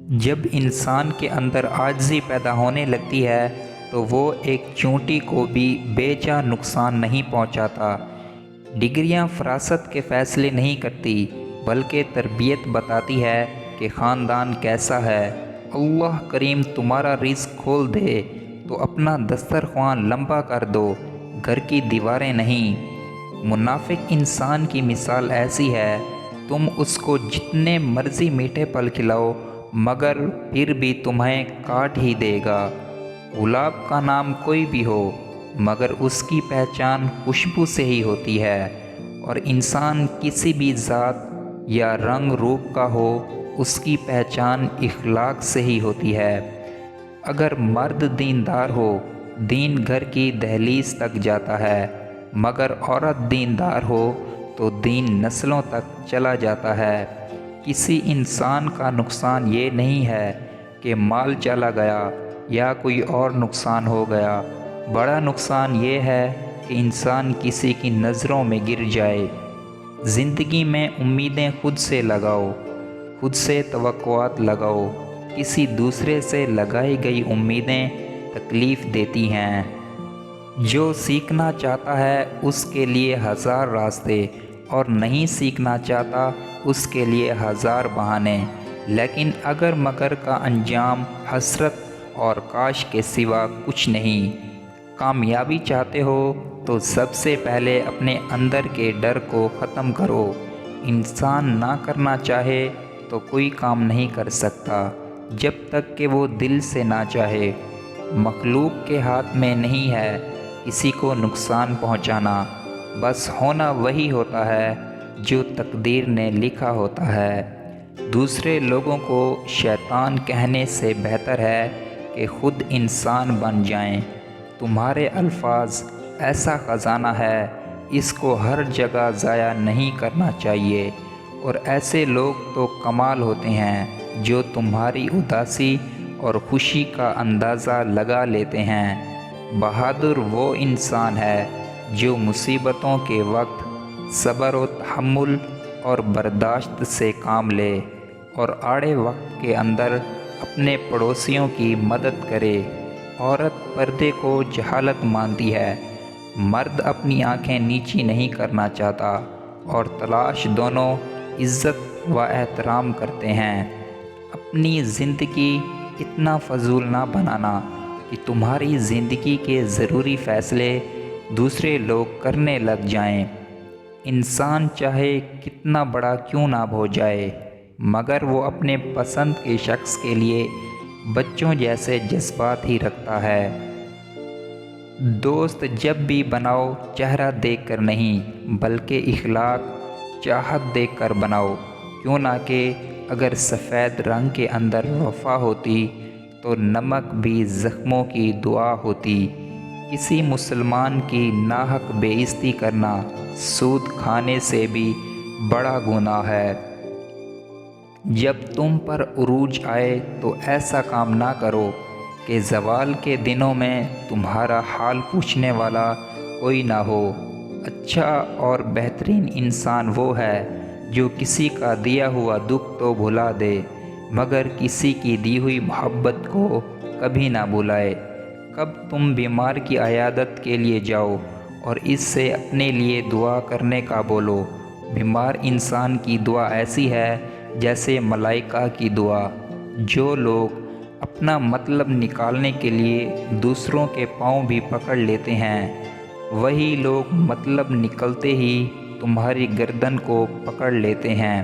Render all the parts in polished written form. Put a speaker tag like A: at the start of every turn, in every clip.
A: جب انسان کے اندر عاجزی پیدا ہونے لگتی ہے تو وہ ایک چونٹی کو بھی بے جا نقصان نہیں پہنچاتا۔ ڈگریاں فراست کے فیصلے نہیں کرتی بلکہ تربیت بتاتی ہے کہ خاندان کیسا ہے۔ اللہ کریم تمہارا رزق کھول دے تو اپنا دسترخوان لمبا کر دو، گھر کی دیواریں نہیں۔ منافق انسان کی مثال ایسی ہے، تم اس کو جتنے مرضی میٹھے پھل کھلاؤ مگر پھر بھی تمہیں کاٹ ہی دے گا۔ گلاب کا نام کوئی بھی ہو مگر اس کی پہچان خوشبو سے ہی ہوتی ہے، اور انسان کسی بھی ذات یا رنگ روپ کا ہو اس کی پہچان اخلاق سے ہی ہوتی ہے۔ اگر مرد دیندار ہو دین گھر کی دہلیز تک جاتا ہے، مگر عورت دیندار ہو تو دین نسلوں تک چلا جاتا ہے۔ کسی انسان کا نقصان یہ نہیں ہے کہ مال چلا گیا یا کوئی اور نقصان ہو گیا، بڑا نقصان یہ ہے کہ انسان کسی کی نظروں میں گر جائے۔ زندگی میں امیدیں خود سے لگاؤ، خود سے توقعات لگاؤ، کسی دوسرے سے لگائی گئی امیدیں تکلیف دیتی ہیں۔ جو سیکھنا چاہتا ہے اس کے لیے ہزار راستے، اور نہیں سیکھنا چاہتا اس کے لیے ہزار بہانے، لیکن اگر مگر کا انجام حسرت اور کاش کے سوا کچھ نہیں۔ کامیابی چاہتے ہو تو سب سے پہلے اپنے اندر کے ڈر کو ختم کرو۔ انسان نہ کرنا چاہے تو کوئی کام نہیں کر سکتا جب تک کہ وہ دل سے نہ چاہے۔ مخلوق کے ہاتھ میں نہیں ہے کسی کو نقصان پہنچانا، بس ہونا وہی ہوتا ہے جو تقدیر نے لکھا ہوتا ہے۔ دوسرے لوگوں کو شیطان کہنے سے بہتر ہے کہ خود انسان بن جائیں۔ تمہارے الفاظ ایسا خزانہ ہے، اس کو ہر جگہ ضائع نہیں کرنا چاہیے، اور ایسے لوگ تو کمال ہوتے ہیں جو تمہاری اداسی اور خوشی کا اندازہ لگا لیتے ہیں۔ بہادر وہ انسان ہے جو مصیبتوں کے وقت صبر و تحمل اور برداشت سے کام لے، اور آڑے وقت کے اندر اپنے پڑوسیوں کی مدد کرے۔ عورت پردے کو جہالت مانتی ہے، مرد اپنی آنکھیں نیچی نہیں کرنا چاہتا، اور تلاش دونوں عزت و احترام کرتے ہیں۔ اپنی زندگی اتنا فضول نہ بنانا کہ تمہاری زندگی کے ضروری فیصلے دوسرے لوگ کرنے لگ جائیں۔ انسان چاہے کتنا بڑا کیوں نہ ہو جائے مگر وہ اپنے پسند کے شخص کے لیے بچوں جیسے جذبات ہی رکھتا ہے۔ دوست جب بھی بناؤ چہرہ دیکھ کر نہیں بلکہ اخلاق چاہت دیکھ کر بناؤ، کیوں نہ کہ اگر سفید رنگ کے اندر وفا ہوتی تو نمک بھی زخموں کی دعا ہوتی۔ کسی مسلمان کی ناحق بے عزتی کرنا سود کھانے سے بھی بڑا گناہ ہے۔ جب تم پر عروج آئے تو ایسا کام نہ کرو کہ زوال کے دنوں میں تمہارا حال پوچھنے والا کوئی نہ ہو۔ اچھا اور بہترین انسان وہ ہے جو کسی کا دیا ہوا دکھ تو بھلا دے مگر کسی کی دی ہوئی محبت کو کبھی نہ بھلائے۔ کب تم بیمار کی عیادت کے لیے جاؤ اور اس سے اپنے لیے دعا کرنے کا بولو۔ بیمار انسان کی دعا ایسی ہے جیسے ملائکہ کی دعا۔ جو لوگ اپنا مطلب نکالنے کے لیے دوسروں کے پاؤں بھی پکڑ لیتے ہیں، وہی لوگ مطلب نکلتے ہی تمہاری گردن کو پکڑ لیتے ہیں۔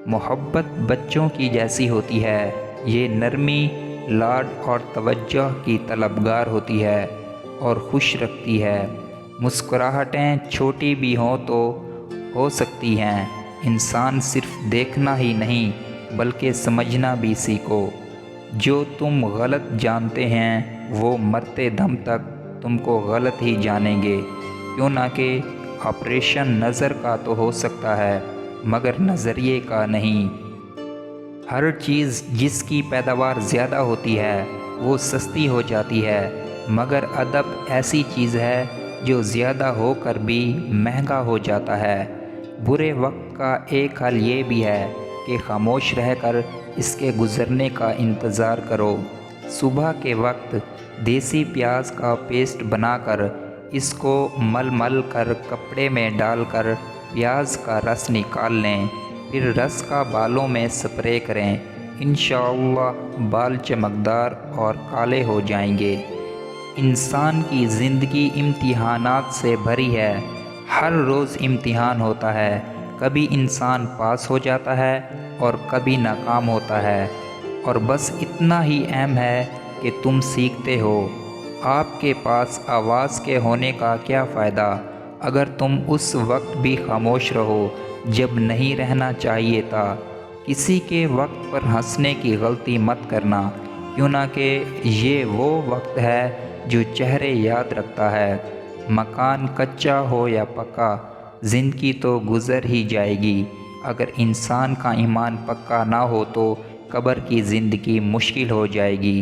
A: محبت بچوں کی جیسی ہوتی ہے، یہ نرمی، لاڈ اور توجہ کی طلبگار ہوتی ہے اور خوش رکھتی ہے۔ مسکراہٹیں چھوٹی بھی ہوں تو ہو سکتی ہیں، انسان صرف دیکھنا ہی نہیں بلکہ سمجھنا بھی سیکھو۔ جو تم غلط جانتے ہیں وہ مرتے دم تک تم کو غلط ہی جانیں گے، کیوں نہ کہ آپریشن نظر کا تو ہو سکتا ہے مگر نظریے کا نہیں۔ ہر چیز جس کی پیداوار زیادہ ہوتی ہے وہ سستی ہو جاتی ہے، مگر ادب ایسی چیز ہے جو زیادہ ہو کر بھی مہنگا ہو جاتا ہے۔ برے وقت کا ایک حل یہ بھی ہے کہ خاموش رہ کر اس کے گزرنے کا انتظار کرو۔ صبح کے وقت دیسی پیاز کا پیسٹ بنا کر اس کو مل مل کر کپڑے میں ڈال کر پیاز کا رس نکال لیں، پھر رس کا بالوں میں سپرے کریں۔ انشاءاللہ بال چمکدار اور کالے ہو جائیں گے۔ انسان کی زندگی امتحانات سے بھری ہے، ہر روز امتحان ہوتا ہے، کبھی انسان پاس ہو جاتا ہے اور کبھی ناکام ہوتا ہے، اور بس اتنا ہی اہم ہے کہ تم سیکھتے ہو۔ آپ کے پاس آواز کے ہونے کا کیا فائدہ اگر تم اس وقت بھی خاموش رہو جب نہیں رہنا چاہیے تھا۔ کسی کے وقت پر ہنسنے کی غلطی مت کرنا، کیوں نہ کہ یہ وہ وقت ہے جو چہرے یاد رکھتا ہے۔ مکان کچا ہو یا پکا، زندگی تو گزر ہی جائے گی۔ اگر انسان کا ایمان پکا نہ ہو تو قبر کی زندگی مشکل ہو جائے گی۔